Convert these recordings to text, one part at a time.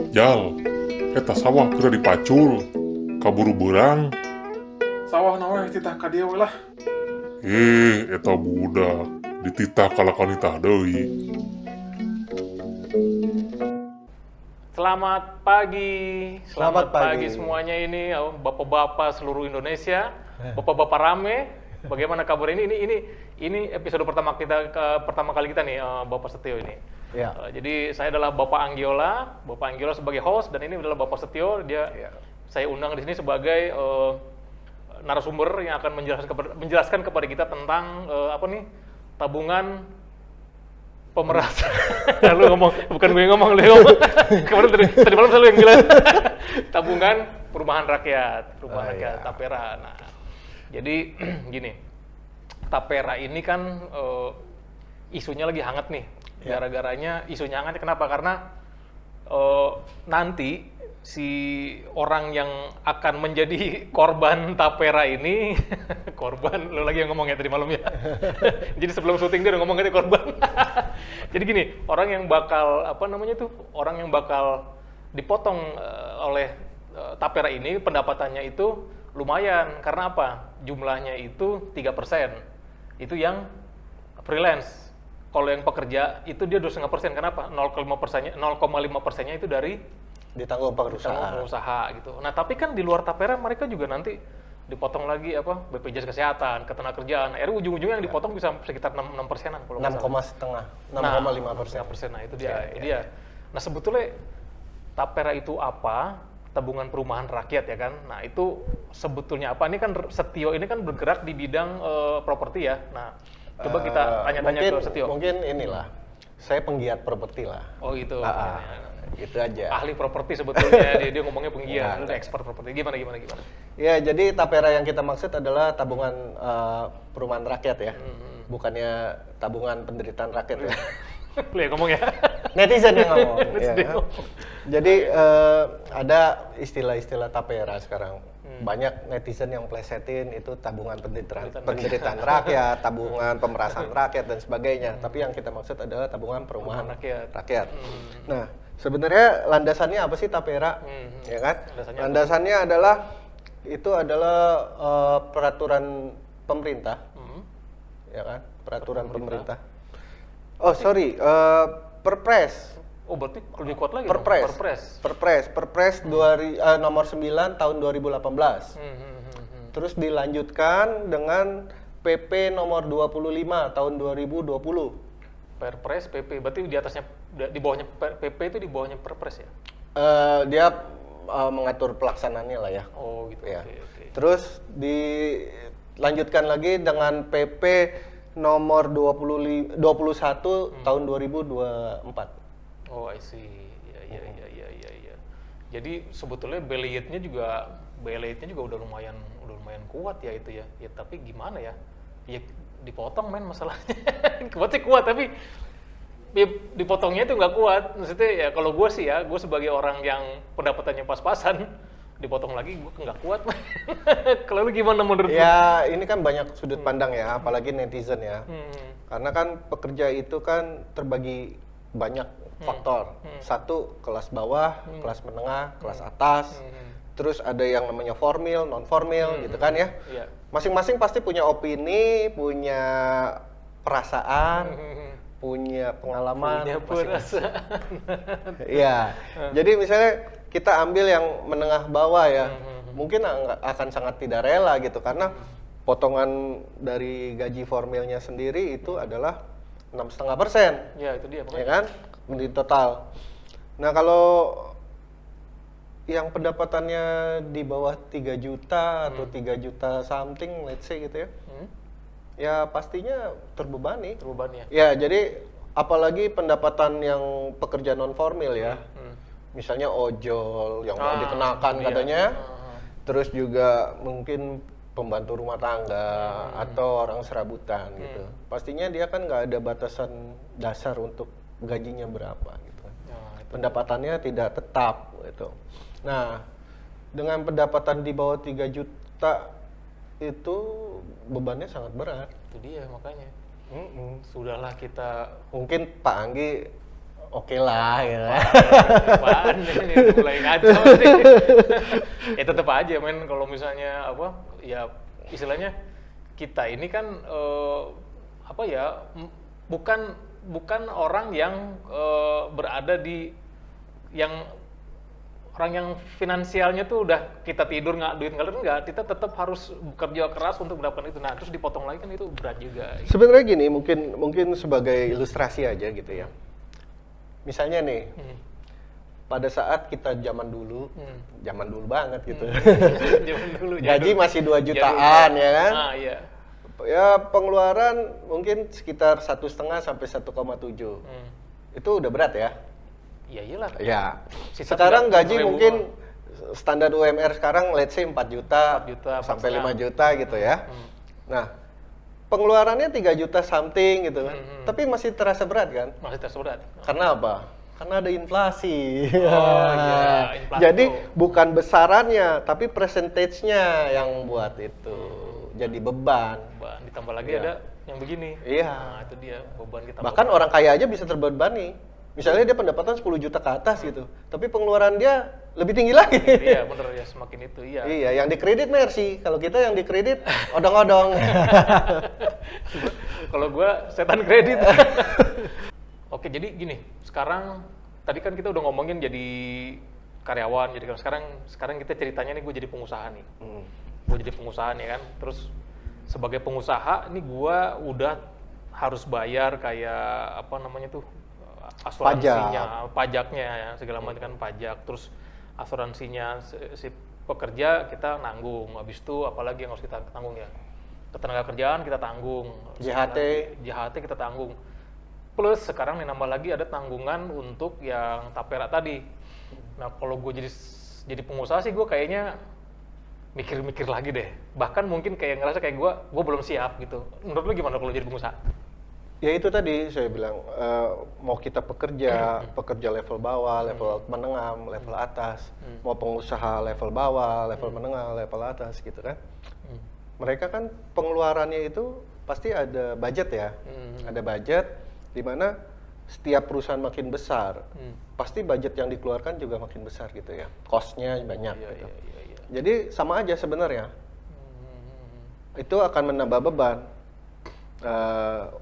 Jal, eta sawah kira dipacul, kaburu berang. Sawah nawe titah ka dieu lah. Eta budak, dititah kalakan itah deui. Selamat pagi, Selamat pagi. semuanya ini, bapak-bapak seluruh Indonesia, bapak-bapak rame. Bagaimana kabar ini episode pertama kali kita nih, Bapak Setio ini. Ya. Jadi saya adalah Bapak Anggiola sebagai host dan ini adalah Bapak Setio. Saya undang di sini sebagai narasumber yang akan menjelaskan kepada kita tentang tabungan pemerasan. Lu ngomong, bukan gue yang ngomong, lu ngomong. Kemarin tadi malam saya lu yang bilang. Tabungan perumahan rakyat, Tapera. Nah, jadi gini, Tapera ini kan isunya lagi hangat nih. Gara-garanya isunya hangatnya kenapa? Karena nanti si orang yang akan menjadi korban Tapera ini korban, lo lagi yang ngomong ya tadi malam ya. Jadi sebelum syuting dia udah ngomong gitu korban. Jadi gini, orang yang bakal orang yang bakal dipotong oleh Tapera ini pendapatannya itu lumayan. Karena apa? Jumlahnya itu 3%. Itu yang freelance. Kalau yang pekerja itu dia 2,5%. Kenapa? 0,5%-nya itu dari Ditanggung pengusaha gitu. Nah, tapi kan di luar Tapera mereka juga nanti dipotong lagi BPJS Kesehatan, Ketenagakerjaan. Akhirnya ujung-ujungnya yang dipotong bisa sekitar 6%-an kalau nggak salah. 6,5%. Nah, itu dia. Nah, sebetulnya Tapera itu apa? Tabungan perumahan rakyat ya kan. Nah, itu sebetulnya apa? Ini kan Setio ini kan bergerak di bidang properti ya. Nah, coba kita tanya-tanya ke Setio. Mungkin inilah, saya penggiat properti lah. Oh gitu. Gitu aja. Ahli properti sebetulnya dia ngomongnya penggiat, lu expert properti. Gimana? Ya, jadi Tapera yang kita maksud adalah tabungan perumahan rakyat ya. Bukannya tabungan penderitaan rakyat ya. Lu yang ngomong ya. Netizen yang ngomong. Netizen Ya. yang ngomong. Jadi ada istilah-istilah Tapera sekarang. Banyak netizen yang plesetin itu tabungan penderitaan rakyat, tabungan pemerasan rakyat dan sebagainya. Tapi yang kita maksud adalah tabungan perumahan rakyat. Nah, sebenarnya landasannya apa sih Tapera? Ya kan? Landasannya adalah peraturan pemerintah. Ya kan? Peraturan pemerintah. Oh, sorry, Perpres. Oh, berarti lebih kuat lagi Perpres nomor 9 tahun 2018. Terus dilanjutkan dengan PP nomor 25 tahun 2020. Perpres, PP, berarti di atasnya, di bawahnya PP itu di bawahnya Perpres ya? Dia mengatur pelaksanaannya lah ya. Oh gitu. Ya. Oke. Terus dilanjutkan lagi dengan PP nomor 21 tahun 2024. Oh, I see. Ya. Jadi sebetulnya balance-nya juga udah lumayan kuat ya itu ya. Ya tapi gimana ya? Ya dipotong men masalahnya. Kuat sih kuat tapi ya, dipotongnya itu nggak kuat. Maksudnya ya kalau gue sih ya, gue sebagai orang yang pendapatannya pas-pasan, dipotong lagi gue nggak kuat. Kalau lu gimana menurut lu? Ya ini kan banyak sudut pandang ya, apalagi netizen ya. Karena kan pekerja itu kan terbagi banyak faktor. Satu, kelas bawah, kelas menengah, kelas atas. Terus ada yang namanya formil, non formil gitu kan ya. Iya. Masing-masing pasti punya opini, punya perasaan, punya pengalaman. Punya perasaan. Iya. Jadi misalnya kita ambil yang menengah bawah ya. Mungkin akan sangat tidak rela gitu karena potongan dari gaji formilnya sendiri itu adalah 6,5%. Ya, itu dia Ya kan? Di total. Nah, kalau yang pendapatannya di bawah 3 juta atau 3 juta something, let's say gitu ya. Ya pastinya terbebani. Ya, jadi apalagi pendapatan yang pekerja non formil ya. Misalnya ojol yang mau dikenakan katanya. Terus juga mungkin pembantu rumah tangga atau orang serabutan gitu. Pastinya dia kan nggak ada batasan dasar untuk gajinya berapa gitu. Pendapatannya tidak tetap gitu. Nah, dengan pendapatan di bawah 3 juta itu bebannya sangat berat. Itu dia makanya. Sudahlah kita Mungkin Pak Anggi oke lah gitu. Apaan ini mulai ngaco nih. Ya tetap aja men, kalau misalnya apa ya istilahnya kita ini kan apa ya bukan orang yang berada di yang orang yang finansialnya tuh udah kita tidur nggak duit ngalir, enggak, kita tetap harus bekerja keras untuk mendapatkan itu. Nah terus dipotong lagi kan itu berat juga. Sebenarnya gini, mungkin sebagai ilustrasi aja gitu ya. Misalnya nih, pada saat kita zaman dulu banget gitu. Zaman dulu, Gaji jadul. masih 2 jutaan ya kan? Ah iya. Ya pengeluaran mungkin sekitar 1,5 sampai 1,7. Itu udah berat ya? Ya iyalah. Ya. Sisa Sekarang 300.000 gaji mungkin standar UMR sekarang let's say 4 juta, 4 juta, sampai 4,5. 5 juta gitu ya. Nah, pengeluarannya 3 juta something gitu kan. Tapi masih terasa berat kan? Masih terasa berat. Karena apa? Karena ada inflasi. Oh iya, inflasi Jadi tuh. bukan besarannya, tapi percentage-nya yang buat itu jadi beban. Beban, ditambah lagi Iya. ada yang begini. Iya. Nah, itu dia beban kita. Bahkan orang kaya aja bisa terbebani. Misalnya dia pendapatan 10 juta ke atas gitu, tapi pengeluaran dia lebih tinggi lagi. Iya, bener ya, semakin itu, iya. Iya, yang dikredit Mercy. Kalau kita yang dikredit odong-odong. Kalau gua setan kredit. Oke, jadi gini, sekarang tadi kan kita udah ngomongin jadi karyawan, jadi kan sekarang kita ceritanya nih gue jadi pengusaha nih. Gue jadi pengusaha nih kan, terus sebagai pengusaha ini gue udah harus bayar kayak apa namanya tuh asuransinya, pajaknya ya, segala macam kan pajak, terus asuransinya si pekerja kita nanggung, habis itu apalagi yang harus kita tanggung ya, ketenaga kerjaan kita tanggung, JHT kita tanggung, plus sekarang nih nambah lagi ada tanggungan untuk yang tapera tadi. Nah kalau gue jadi pengusaha sih gue kayaknya mikir-mikir lagi deh, bahkan mungkin kayak ngerasa kayak gue belum siap gitu. Menurut lu gimana kalau jadi pengusaha? Ya itu tadi saya bilang, mau kita pekerja level bawah, level menengah, level atas, mau pengusaha level bawah, level menengah, level atas gitu kan. Mereka kan pengeluarannya itu pasti ada budget ya, ada budget di mana setiap perusahaan makin besar, pasti budget yang dikeluarkan juga makin besar gitu ya, cost-nya banyak gitu. Iya. Jadi sama aja sebenarnya, itu akan menambah beban.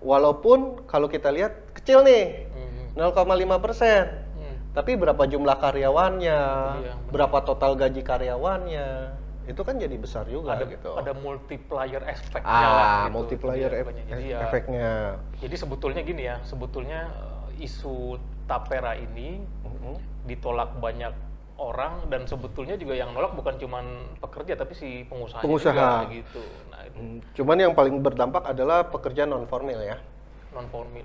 Walaupun kalau kita lihat kecil nih, 0,5%, tapi berapa jumlah karyawannya, berapa total gaji karyawannya, itu kan jadi besar juga gitu. Ada multiplier efeknya lah. Gitu. Multiplier efeknya. Jadi sebetulnya gini ya, sebetulnya isu tapera ini ditolak banyak orang, dan sebetulnya juga yang nolak bukan cuma pekerja tapi si pengusaha juga gitu. Nah, cuman yang paling berdampak adalah pekerja non formal ya. Non formal,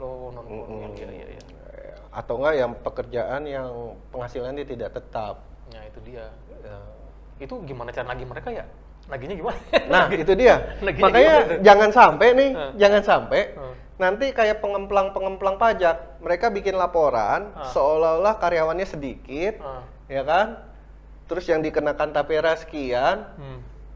iya. Atau enggak yang pekerjaan yang penghasilannya tidak tetap. Nah itu dia. Itu gimana cara nagih mereka ya? Nagihnya gimana? Nah itu dia. Makanya jangan sampai nanti kayak pengemplang pajak, mereka bikin laporan seolah-olah karyawannya sedikit, ya kan? Terus yang dikenakan tapera sekian,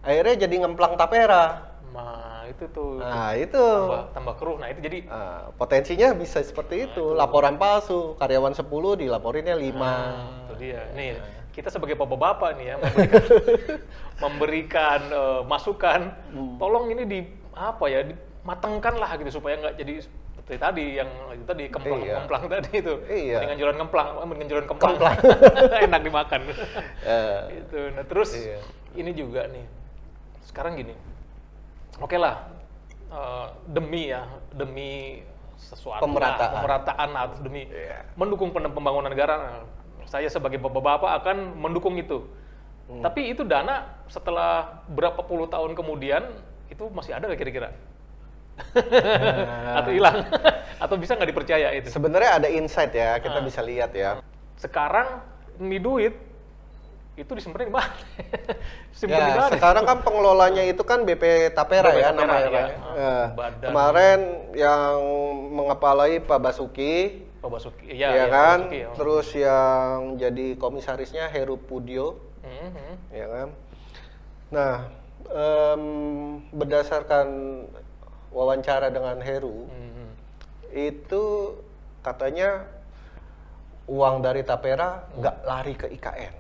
akhirnya jadi ngemplang tapera. Nah itu tuh. Nah itu. Tambah keruh. Nah itu jadi. Potensinya bisa seperti itu. Laporan palsu, karyawan 10 dilaporinnya 5. Itu dia. Nih kita sebagai bapak-bapak nih ya memberikan masukan. Tolong ini dimatengkan lah gitu supaya nggak jadi seperti tadi yang itu tadi kemplang tadi itu. Dengan jualan kemplang. Enak dimakan. Gitu. Nah terus ini juga nih. Sekarang gini. Oke lah. Demi sesuatu pemerataan atau demi mendukung pembangunan negara. Saya sebagai bapak-bapak akan mendukung itu. Tapi itu dana setelah berapa puluh tahun kemudian itu masih ada nggak kira-kira? Atau hilang? Atau bisa nggak dipercaya itu? Sebenarnya ada insight ya, kita bisa lihat ya. Sekarang ini duit itu disimpan di mana? Sekarang kan pengelolanya itu kan BP Tapera ya namanya. Ya. Kemarin yang mengepalai Pak Basuki. Ya kan, terus yang jadi komisarisnya Heru Pudio, ya kan. Nah, berdasarkan wawancara dengan Heru, itu katanya uang dari Tapera nggak lari ke IKN,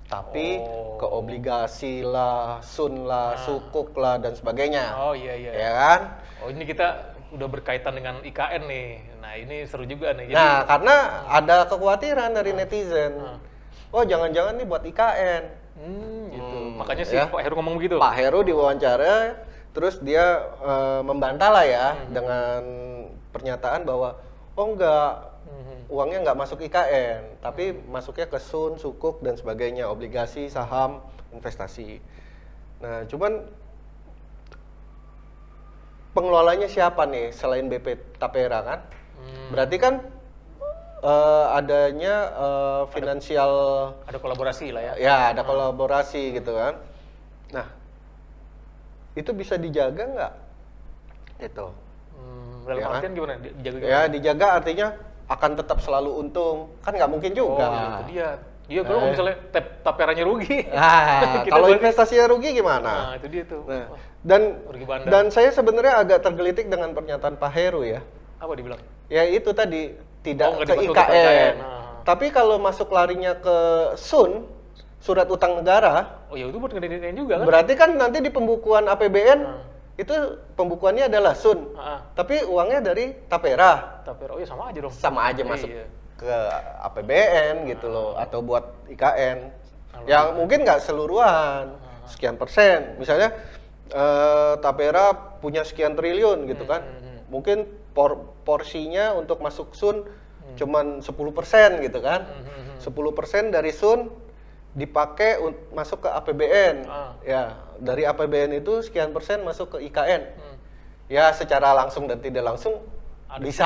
tapi ke obligasi lah, sun lah, sukuk lah dan sebagainya. Oh iya iya. Ya kan? Oh ini kita udah berkaitan dengan IKN nih. Nah ini seru juga nih. Jadi, Nah, karena ada kekhawatiran dari netizen. Oh, jangan-jangan nih buat IKN. gitu. Makanya si ya. Pak Heru ngomong begitu. Pak Heru diwawancara, terus dia membantah lah ya dengan pernyataan bahwa oh enggak, uangnya nggak masuk IKN, tapi masuknya ke sun, sukuk dan sebagainya, obligasi, saham, investasi. Nah, cuman pengelolanya siapa nih selain BP Tapera kan? Berarti kan adanya finansial, Ada kolaborasi lah ya. ya ada kolaborasi gitu kan. Nah, itu bisa dijaga nggak? Itu. Dalam Ya kan? artian gimana? Dijaga Ya dijaga artinya akan tetap selalu untung, kan nggak mungkin juga. Oh, itu dia. Iya, kalau misalnya Taperanya rugi. Nah, kita kalau berarti- investasinya rugi gimana? Nah, itu dia tuh. Nah, Wah, dan rugi bandar. dan saya sebenarnya agak tergelitik dengan pernyataan Pak Heru ya. Apa dibilang? Ya itu tadi tidak Oh, nggak ke dibantu IKN. ke IKN. Nah. Tapi kalau masuk larinya ke SUN, surat utang negara, Oh ya itu buat ngedein juga kan? berarti kan nanti di pembukuan APBN itu pembukuannya adalah SUN. Tapi uangnya dari Tapera. Tapera, oh ya sama aja dong. Sama aja masuk Iya. ke APBN gitu loh, atau buat IKN. Yang mungkin nggak seluruhan, sekian persen. Misalnya Tapera punya sekian triliun gitu kan. Mungkin porsinya untuk masuk SUN cuman 10% gitu kan. 10% dari SUN dipakai masuk ke APBN. Ya, dari APBN itu sekian persen masuk ke IKN. Ya, secara langsung dan tidak langsung bisa.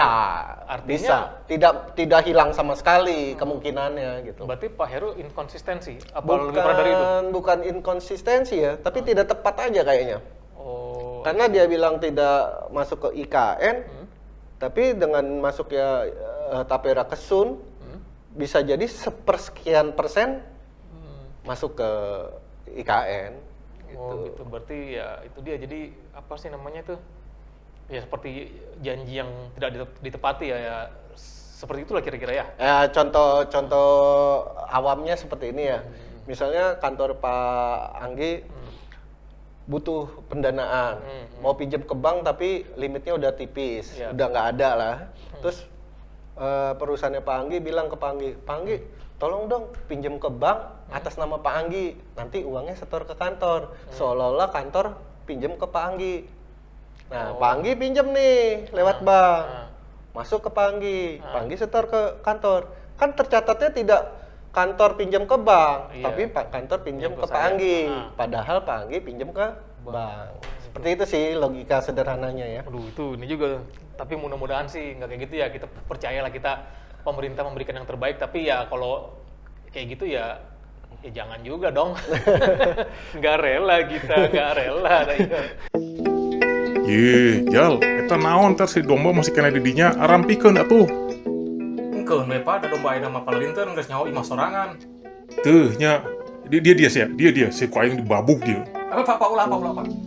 Artinya- Bisa. Tidak hilang sama sekali kemungkinannya gitu. Berarti Pak Heru inkonsistensi? Apa lebih parah dari itu? Bukan inkonsistensi ya, tapi tidak tepat aja kayaknya. Oh, Karena dia bilang tidak masuk ke IKN, tapi dengan masuknya Tapera ke SUN, bisa jadi sepersekian persen masuk ke IKN. oh gitu. Berarti ya itu dia. Jadi apa sih namanya tuh? Ya seperti janji yang tidak ditepati ya. Seperti itulah kira-kira ya. Ya, contoh awamnya seperti ini ya. Misalnya kantor Pak Anggi butuh pendanaan, mau pinjam ke bank tapi limitnya udah tipis, Iya. udah nggak ada lah. Terus perusahaannya Pak Anggi bilang ke Pak Anggi, tolong dong pinjam ke bank atas nama Pak Anggi, nanti uangnya setor ke kantor, seolah-olah kantor pinjam ke Pak Anggi. Nah, Pak Anggi pinjam nih lewat bank, masuk ke Pak Anggi setor ke kantor. Kan tercatatnya tidak kantor pinjam ke bank, Iya. tapi kantor pinjam Pinjam ke ke Pak saya. Anggi. Padahal Pak Anggi pinjam ke bank. Seperti itu sih logika sederhananya ya. Aduh itu ini juga. Tapi mudah-mudahan sih nggak kayak gitu ya. Kita percayalah pemerintah memberikan yang terbaik. Tapi ya kalau kayak gitu ya jangan juga dong. Nggak rela kita, nggak rela. Ye, Jal, eta naon ntar si domba masih kena didinya, arampikeun atuh. Engkeun we Pak, ada domba nama palinten geus nyawa imah sorangan. Teuh nya, dia si ku aing dibabuk dia. Apa Pak ulah Pak?